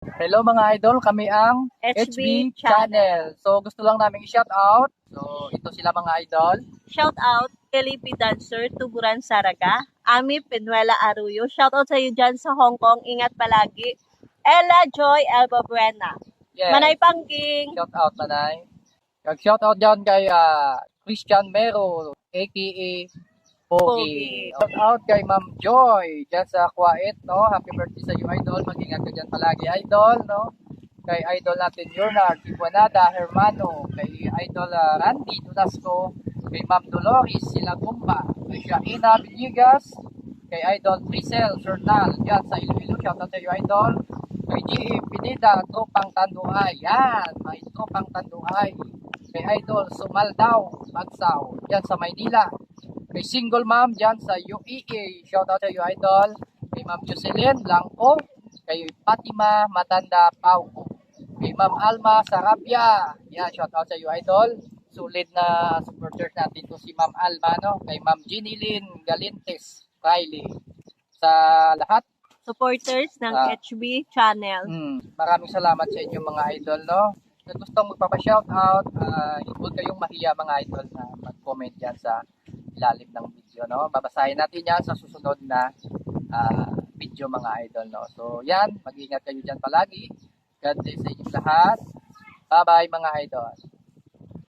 Hello mga idol, kami ang HB HB Channel. So gusto lang namin i-shout out. So ito sila mga idol. Shout out, LP Dancer, Tuburan Saraga, Ami Penuela Arroyo. Shout out sa iyo dyan sa Hong Kong. Ingat palagi. Ella Joy Elba Buena. Yes. Manay Pangking. Shout out Manay. Shout out dyan kay Christian Mero, aka Pogi. Shout out kay Ma'am Joy dyan sa Kuwait, no? Happy birthday sa iyo idol. Mag-ingat ka dyan palagi idol, no? Kay idol natin Leonard Tibuanada Hermano, kay idol Randy Dulasco, kay Ma'am Dolores Silagumba, kay Shaina Villegas, kay idol Trisel Sernal dyan sa Iloilo. Shout out sa iyo idol. Kay G.E. Pineda, Tropang Tanduay. Yan, may Tropang Tanduay. Kay idol Sumaldaw Bagsaw dyan sa Maynila. Kay single mom dyan sa UAE. Shout out sa iyo idol. Kay Ma'am Jocelyn Langko. Kay Fatima Matanda Pauco. Kay Ma'am Alma Sarabia. Yan, shout out sa iyo idol. Sulit na supporters natin to si Ma'am Alma, no? Kay Ma'am Ginilyn Galintes Riley. Sa lahat Supporters ng HB Channel. Maraming salamat sa inyo mga idol, no? Kung gustong magpapa-shoutout, huwag kayong mahiya mga idol na mag-comment yan sa ilalim ng video, no? Babasahin natin yan sa susunod na video mga idol, no? So yan, mag-ingat kayo dyan palagi. God bless sa inyong lahat. Bye-bye mga idol.